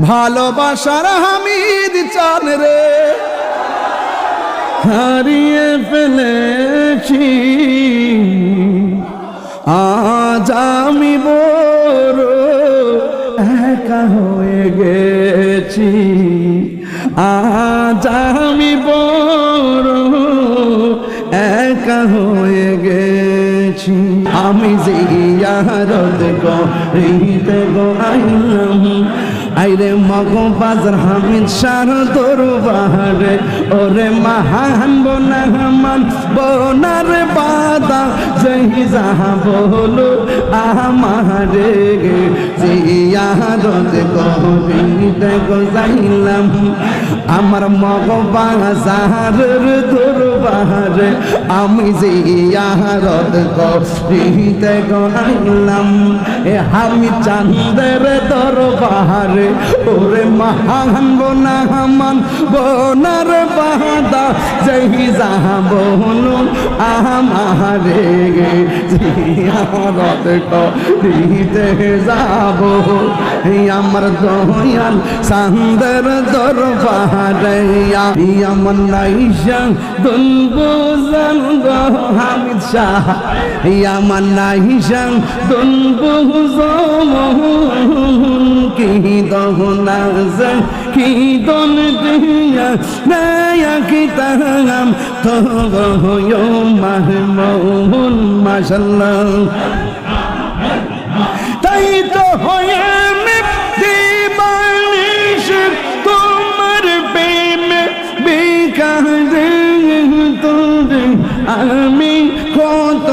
ভালোবাসার হামিদ চান রে হারিয়ে ফেলেছি, আজ আমি বড় একা হয়ে গেছি, আজ আমি বড় একা হয়ে গেছি। আমি জিয়ারত করিতে গো আইলাম, আইরে মগবাজার হামিদ শাহ দরবারে, ওরে মহান বনামান বনার বাদা যেই যাহা বলো আমারে জিয়ারত করিতে গো যাইলাম, আমার মগবাজারের দরবারে আমি জিয়ারত করিতে গো আইলাম। এ হামিদ চাঁদের দরবারে, ওরে মহান বনামান বনার বাদা যেই যাহা বলো আমারে জিয়ারত করিতে যাব, আমার দয়াল চাঁদের দরবারে আমার নাইশা দুনবুজান গো হামিদ শাহ, আমার নাইশা দুনবুজান কি দহনা কি দন দিয়া নয়া কি তাম তো গো মাহমুন মাশাআল্লাহ। তাই তো হয়ে আমি দিবানিশ তোমার প্রেমে বিকারে, তোরে আমি কত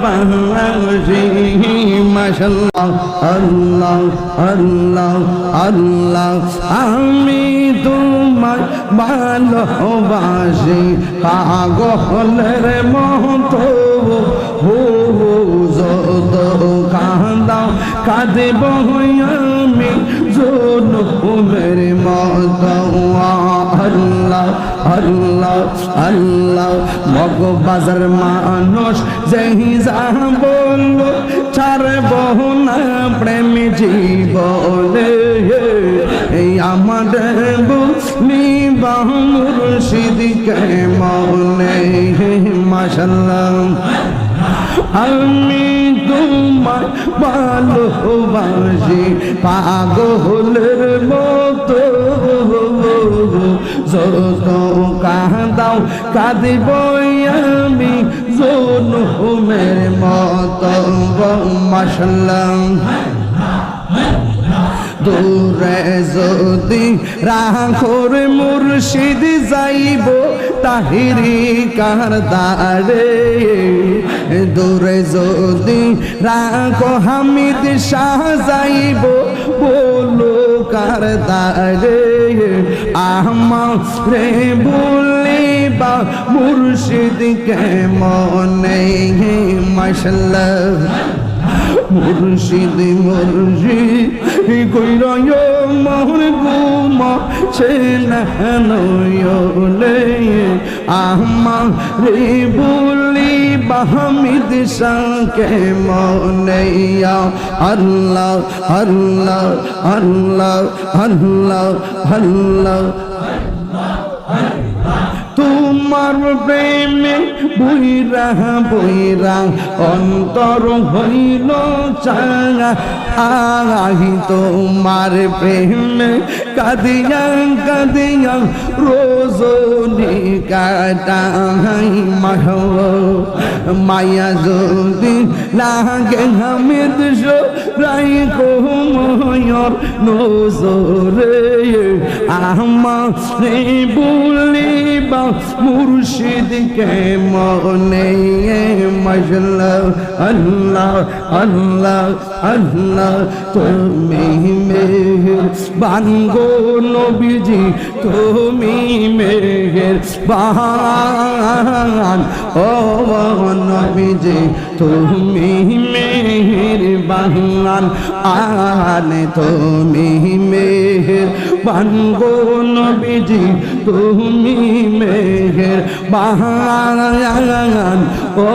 ভালোবাসি মাশাআল্লাহ। আল্লাহ আল্লাহ আল্লাহ আমি তোমার ভালোবাসি পাগলের মতো, যত কাঁদাও কাঁদব আমি জনমের মতো। আল্লাহ আল্লাহ আল্লাহ মগবাজার মানুষ যেই যা বলল ছাড়ব না প্রেম জীবনে, এই আমাদের বুঝলি মুর্শিদকে মনে মাশাআল্লাহ। আমি তোমায় ভালোবাসি পাগলের মতো, যত কাঁদাও কাঁদিব আমি জনমের মতো মাশাআল্লাহ। দূরে যদি রাখোর মুর্শিদ যাইব তাহিরি কারদারে, দূরে যদি রাখো হামিদ শাহ যাইব বলো কারদারে, আমারে বলিবা মুর্শিদকে মনে মাশাআল্লাহ। মুর্শিদ মুর্শিদ কইরয় মোর গুমা ছেলে আমারে বলিবা হামিদ শাহকে মনে। আল্লাহ আল্লাহ আল্লাহ আল্লাহ আল্লাহ তোমার প্রেমে বইরা বইরা অন্তর হইল চাঙা, আহি তোমার প্রেমে কাঁদিয়া কাঁদিয়া রোজনি কাটাই মায়া যদি লাগে হামিদ রাইখো ময়ূর নজরে, আমারে বলিবা মুর্শিদকে মনে মাশাআল্লাহ। আল্লাহ আল্লাহ আল্লাহ তুমি মেহের বানগো নবীজি তুমি মেহের বান ও নবীজি তুমি মেহের বান আনে তুমি মেহের বানগো নবীজি তুমি মেহের বান ও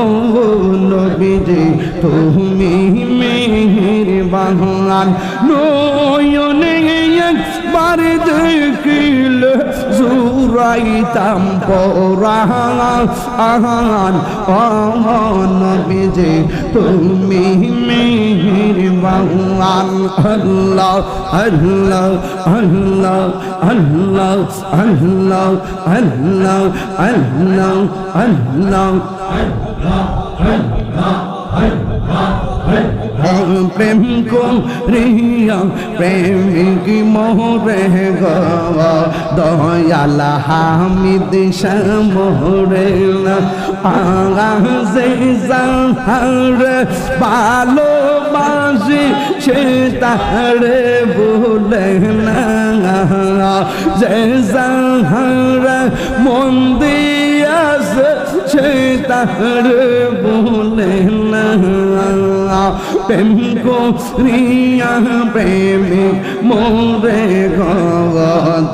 নবীজি তুমি মেহের বান নয়নে একবার দেখিলে জুরাইতাম পরাণ নবীজি তুমি মেহেরবান আল্লাহ আল্লাহ আল্লাহ আল্লাহ আল্লাহ আল্লাহ আল্লাহ আল্লাহ প্রেম করিয়া প্রেমিক মোরে গো দয়াল হামিদ মোরে আগাজে জাহারে ভালোবাসি সে তারে ভুলে না যে জাহারে মন দিয়াছে সে তারে ভুলে না প্রেম করিয়া প্রেমিক মোরে গো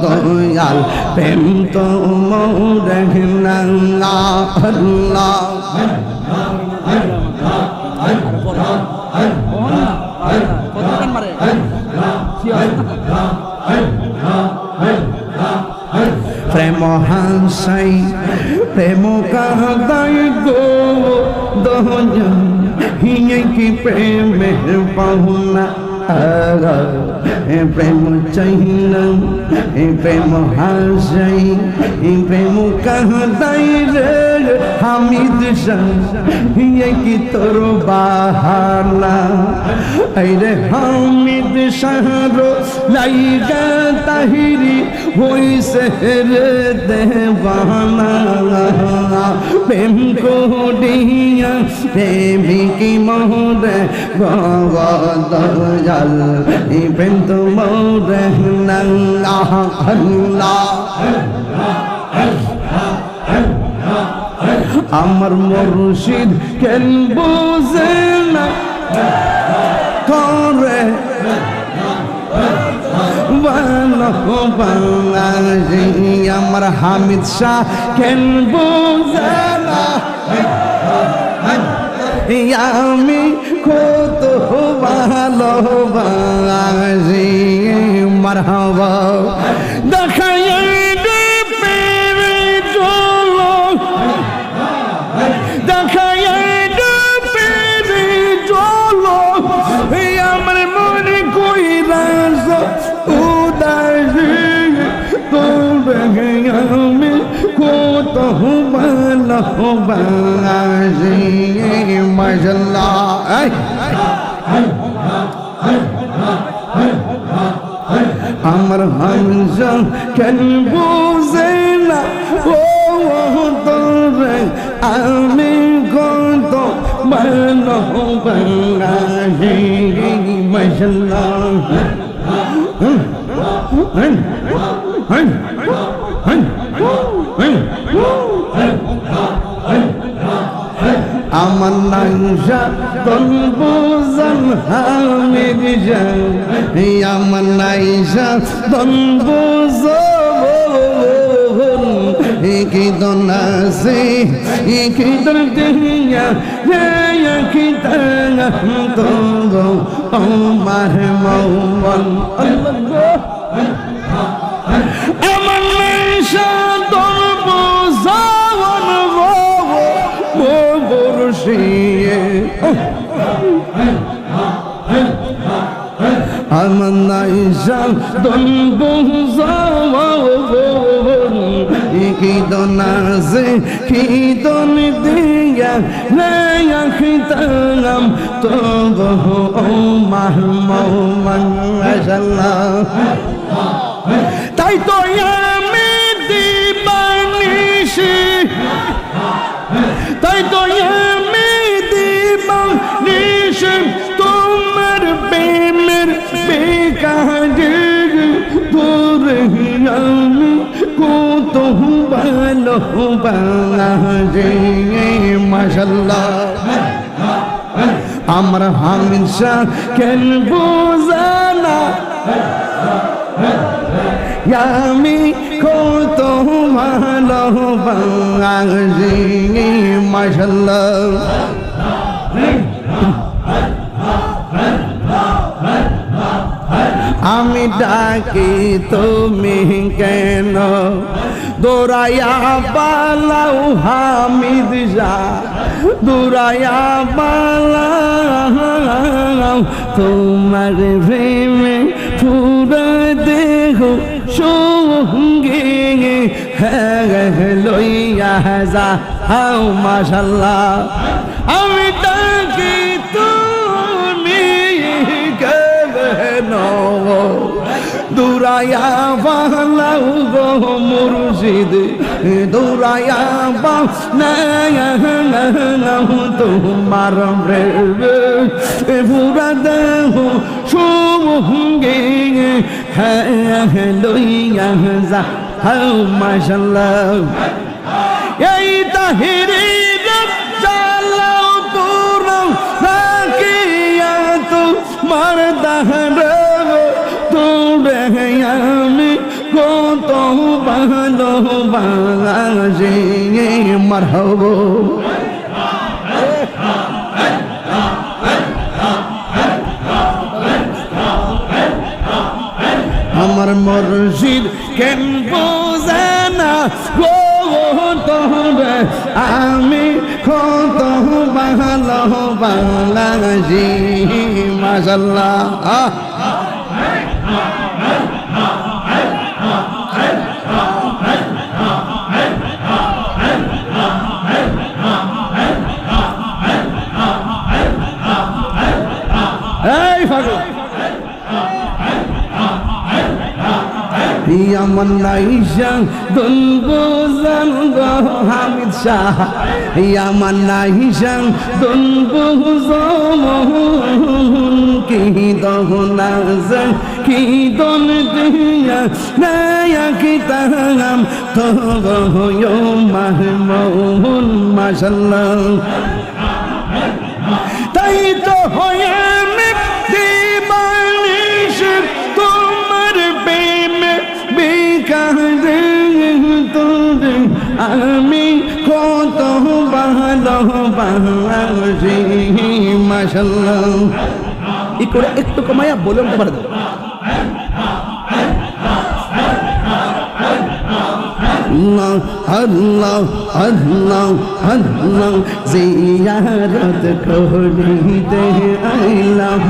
দয়াল প্রেম তো মোরে না আল্লাহ প্রেম হাসাই প্রেম কাদাই গো দয়া হিয়ে কি প্রেমের পাহুনা প্রেম চাইলাম প্রেম হাসাই প্রেম কাদাই রে হামিদ হিয়ে কি তোর বাহানা রে হামিদ শাহরো লাইগা তাহিরি হইছে রে দেবানা প্রেম করিয়া প্রেমিক মোরে গো দয়াল প্রেম তো মোরে আল্লাহ আমার মুর্শিদ কেন বুঝে না করে আমার হামিদ শাহ কেন বুঝে না আমি কত ভালোবাসি মারহাবা দেখাই আমার মনে কইরা উদাসী আমি কত ভালোবাসি মাশাআল্লাহ আমার হামজা কেন বুঝে না ও তোরে আমি কত ভালোবাসি মাশাআল্লাহ আমার নাইজা তন বুঝন হামিদ জান আমার নাইজা তন বুঝন কি দনাসে কি দরদিয়া হে কি তন তো আমার মওয়ান আল্লাহ আমার নাইজা তন বুঝন মুর্শিয়ে আমার নাইজা তন বুঝন কি দনাসে কি দন দিয়া নয়া খিতাম তো মাহমুমান মাশাআল্লাহ তাই তো আমি দিবানিশি তাই তো আমি দিবানিশি তোমার প্রেমের বেকার ভালোবাসে মাশাআল্লাহ আমার হামিদ শাহ কেন বোঝানা আমি কত ভালোবাসি মাশাআল্লাহ আমি ডাকি তুমি কেন দৌড়াইয়া পালাও হামিদ শাহ দৌড়াইয়া পালাও তোমার প্রেমে পুরা দেহ সঙ্গে লইয়া যাও মাশাআল্লাহ আমি ডাকি তুমি কেন দৌড়াইয়া পালাও গো মুর্শিদ দৌড়াইয়া পালাও তোমার প্রেমে পুরা দেহ সঙ্গে লইয়া যাও মাশাআল্লাহ এই তাহিরি চালাও পুরো রাখিয়া তোমার দাহর তোরে আমি কত ভালোবাসি মারহাবা আমার মুর্শিদ কেন বোঝে না গো তোরে আমি কত ভালোবাসি মাশাআল্লাহ এই ফাগল আমার নাইশা দুনবুজান গো হামিদ শাহ আমার নাইশা দুনবুজান কি দহনা কি দন দিয়া নয়া কি তাম তো গো মাহমুদ মাশাআল্লাহ তাই তো হয় আমি কত ভালোবাসি মাশাআল্লাহ ই করে একটু কমাইয়া বলুন তো পারে আল্লাহ আল্লাহ আল্লাহ জিয়ারত করিতে আইলাম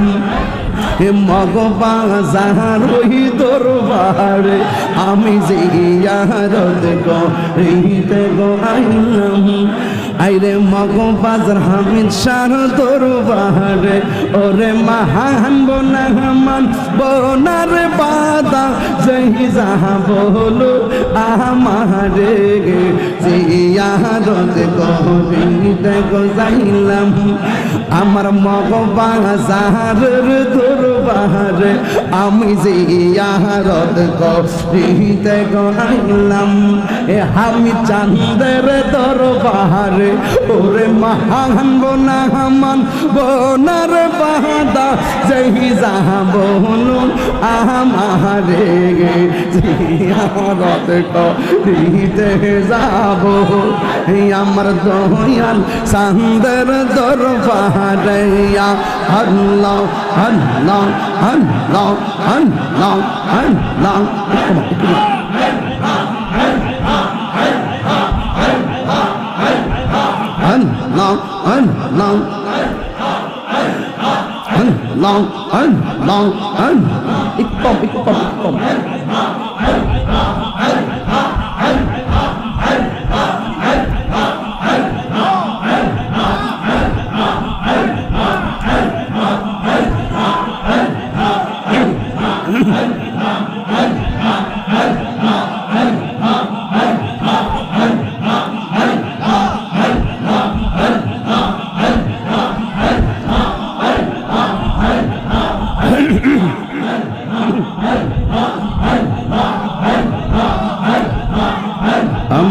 মগবাজার ওই দরবারে আমি জিয়ারত করিতে আইলাম আইরে মগবাজার হামিদ শাহ দরবারে ওরে মহান বনামান বনার বাদা জয় যাহা বলো আমারে জিয়ারত করিতে যাইলাম আমার মগবাজারের দরবারে আমি জিয়ারত করিতে আইলাম এ হামিদ চাঁদের দরবারে ওরে মহান বনামান বনার বাদা জয় যাহা বলো আমারে জিয়ারত করিতে যাব আমার দয়াল চাঁদের দরবারে আল্লাহ আল্লাহ আল্লাহ আল্লাহ আল্লাহ Allah, Allah, Allah, Allah, Allah. Ikpom.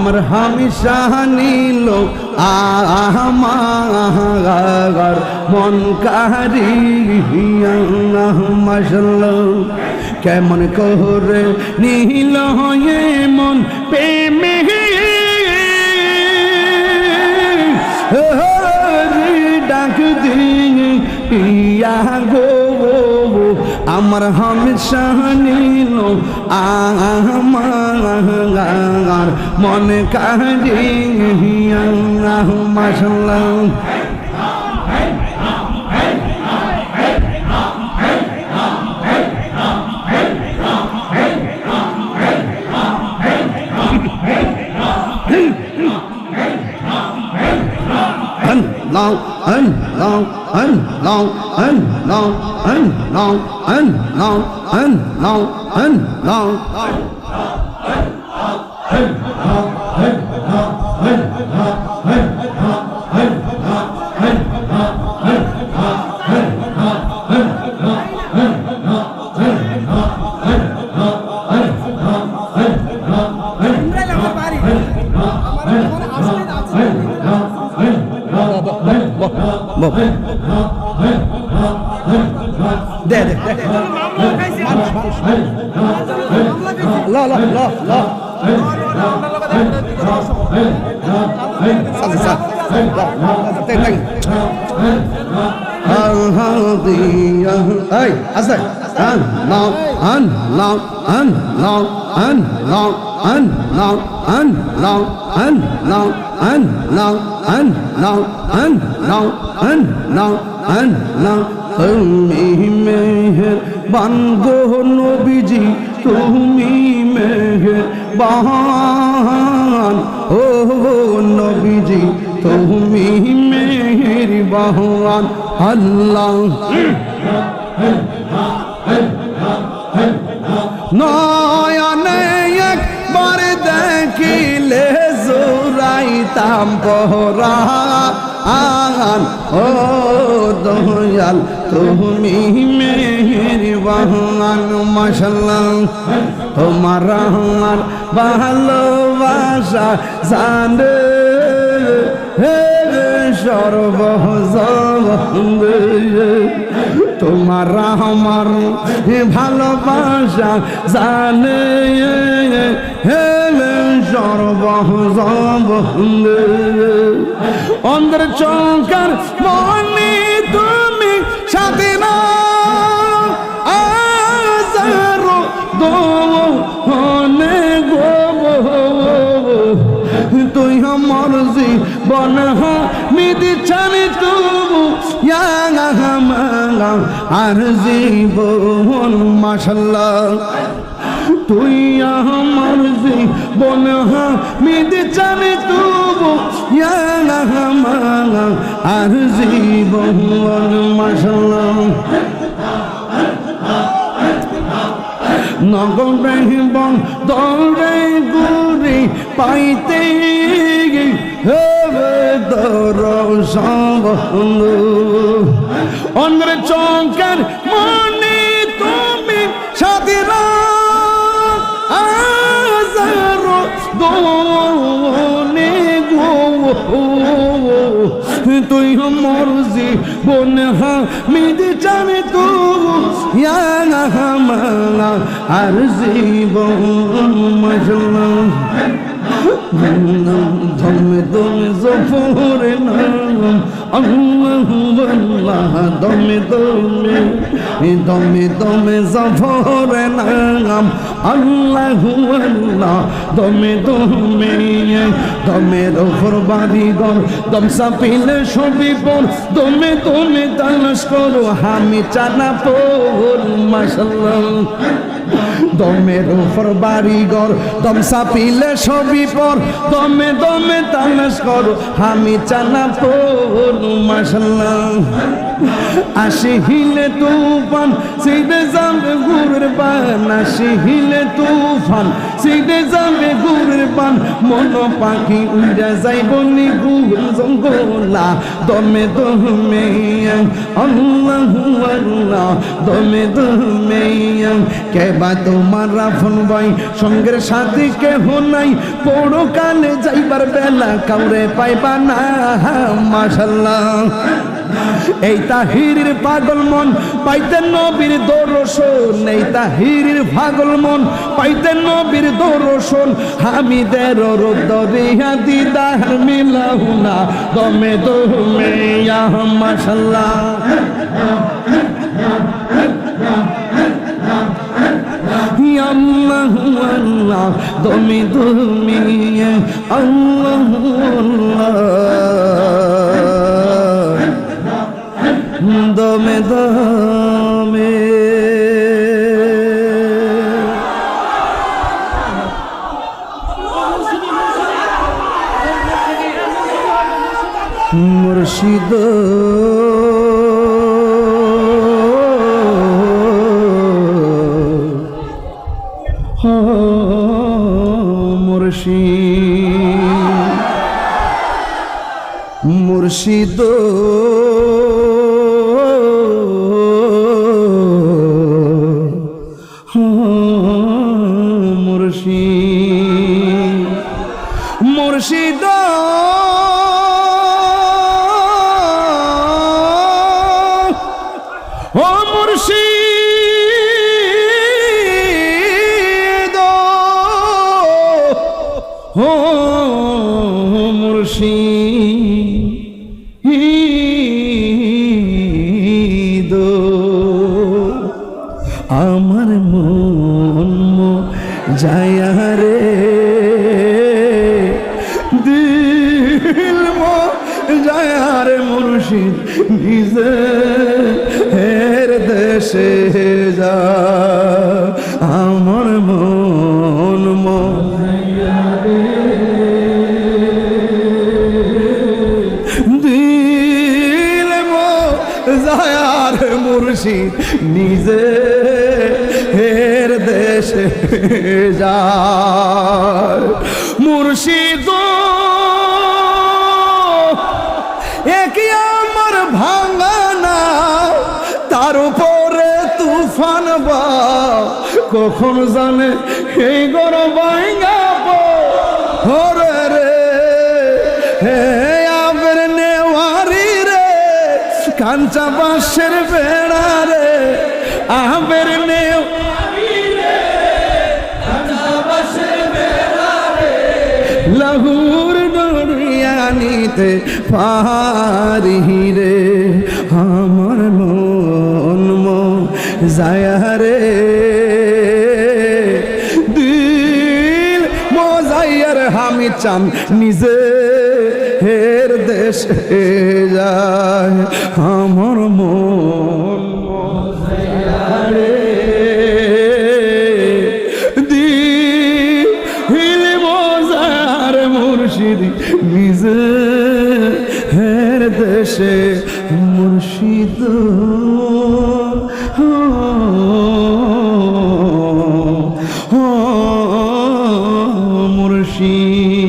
আমার হামেশা নিল আমার মন কারিয়া মাশাআল্লাহ কেমন করে নীল হয়ে মন প্রেমে ডাক দিয়া গো আমার হামেশা নিল আমার মন কারিয়া মাশাআল্লাহ long and long and long and long and long and long and long and long দে দে লা লা লা লা সালে সা তে তে হাদিয়া এই আসে আন নাও আন নাও আন নাও আন নাও আন নাও আন নাও আন নাও আন নাও আন নাও আন নাও আন নাও আন নাও তুমি মেহেরবান গো নবীজি তুমি মেহেরবান ও নবীজি তুমি মেহেরবান আল্লাহ নয়নে একবার দেখিলে জোড়াইতাম পরাণ ও দয়াল তুমি মেহেরবান মাশাআল্লাহ তোমার আমার ভালোবাসা জানে হে সর্বজগতে তোমার আমার ভালোবাসা জানে হে সর্বজগতে অন্ধের চৌকার মনে তুমি সাথে না আজারো দোনে গো তুই আমার জীবন মিদি চানি তবু আর জীবন মাশাআল্লাহ তুই আমার জীবন মিদি চানি তবু আর জীবন মাশাআল্লাহ নগরে বন্দরে গুরি পাইতে হবে দর্শন অন্ধ্র চৌকার মনে তুমি সাথীরা আজারো দোনে গো তুই আমার জীবন মিদি চানে তো আর জীবন মাশাআল্লাহ দমে দমে জফরে নাম আল্লাহু আল্লাহ দমে দমে দমে দমে জফরে নাম আল্লাহু আল্লাহ দমে দমে দমের উপর বাড়িঘর দম চাপিলে ছবি পর দমে দমে তালাশ করো আমি চানা পর মাশাআল্লাহ দমের উপর বাড়িঘর দম চাপিলে ছবি পর দমে দমে তালাশ করো আমি চানা পর মাশাআল্লাহ আসিলে তুফান সিদে যাবে গুরের পান, আসিলে তুফান সিদে যাবে গুরের পান, মন পাখি উড়া যাইব নিগুল জঙ্গলা, দমে দমে আল্লাহু আল্লাহ, দমে দমে কেবা তোমার রাফন ভাই, সঙ্গের সাথে কেহ নাই, পড়ো কানে যাইবার বেলা কাউরে পাইবা না। মাশাআল্লাহ এই তাহিরের পাগল মন পাইতে নবীর দর্শন, এই তাহিরের পাগল মন পাইতে নবীর দর্শন, হামিদের রোদরিয়া দিদার মিলাহু না, দমে দমে ইয়া মাশাআল্লাহ। আল্লাহু আল্লাহ দমে দমে আল্লাহু আল্লাহ, দমে দমে। মুর্শিদ মুর্শিদ মুর্শিদ ও মুর্শিদ ও মুর্শিদ, আমার মন যায়া রে, দিল যায়া রে মুর্শিদ, নিজের দেশে যা, আমার মন যায়া রে, দিল যায়া রে মুর্শিদ, নিজে হের দেশে যায়। মুর্শিদ একই আমার ভাঙানা, তার উপরে তুফান বা, কখন জানে এই গর ভাঙাব হরে রে, হে আবের নেওয়ারি রে, কাঞ্চা বাঁশের বেড়া রে, আবের নেওয়ারি রে, কাঞ্চা বাঁশের বেড়া রে, লাহুর দরিয়ানিতে পারি রে, আমার মন যায়া রে, দিল মজাইয়ার আমি চান নিজে হের দেশে যায়, আমার মন মজাইয়া রে, দিল মজার মুর্শিদ নিজে হের দেশে। মুর্শিদ মুর্শিদ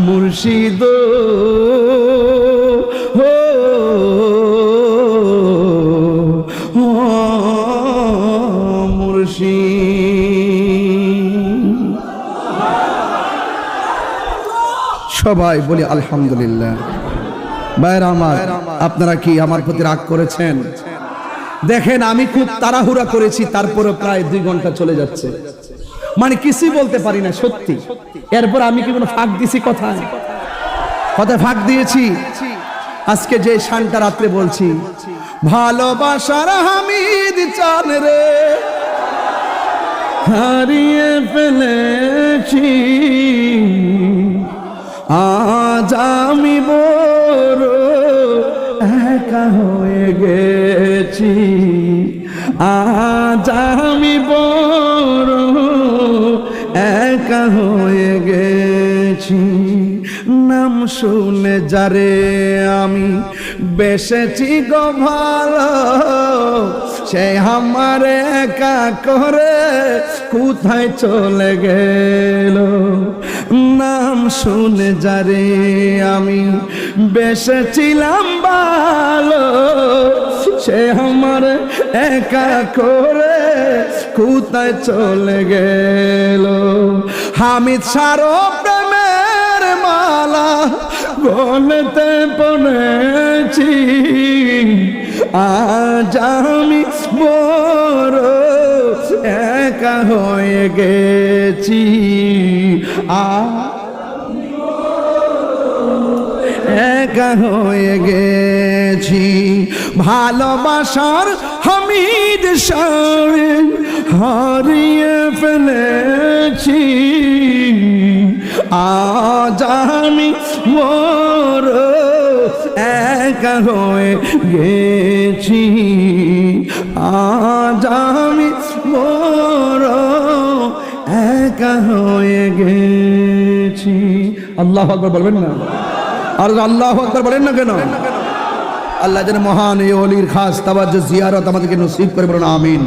মুর্শিদ। সবাই বলি আলহামদুলিল্লাহ। ভাইরা আমার, আপনারা কি আমার প্রতি রাগ করেছেন? দেখেন আমি খুব তাড়াহুড়া করেছি, তারপরে প্রায় 2 ঘন্টা চলে যাচ্ছে, মানে কিছুই বলতে পারি না সত্যি। এরপর আমি কি কোনো ফাঁক দিছি? কথায় ফাঁক দিয়েছি? আজকে যে শানটা রাত্রে বলছি, ভালোবাসার হামিদ চান রে হারিয়ে ফেলেছি, আজ আমি বড় একা হয়ে গেছি, আজ আমি বড় একা হয়ে গেছি, নাম শুনে যারে আমি বেসেছি গো ভালো, সে আমারে একা করে কোথায় চলে গেল। নাম শুনে যারে আমি বেসেছিলাম ভালো, সে আমার একা করে কোথায় চলে গেল। হামিদ সারো প্রেমের মালা বলতে পড়েছি, আজ আমি বড় একা হয়ে গেছি। একা হয়ে গেছি, ভালোবাসার হামিদ সারে হারিয়ে ফেলেছি। আজ আমি মোর একা হয়ে গেছি, আজ আমি মোর একা হয়ে গেছি। আল্লাহু আকবার বলবেন না? আর আল্লাহু আকবার বলেন না কেন? আল্লাহ যেন মহান এই ওলির খাস তাওয়াজ্জুহ জিয়ারত আমাদেরকে নসিব করে, বলুন আমিন।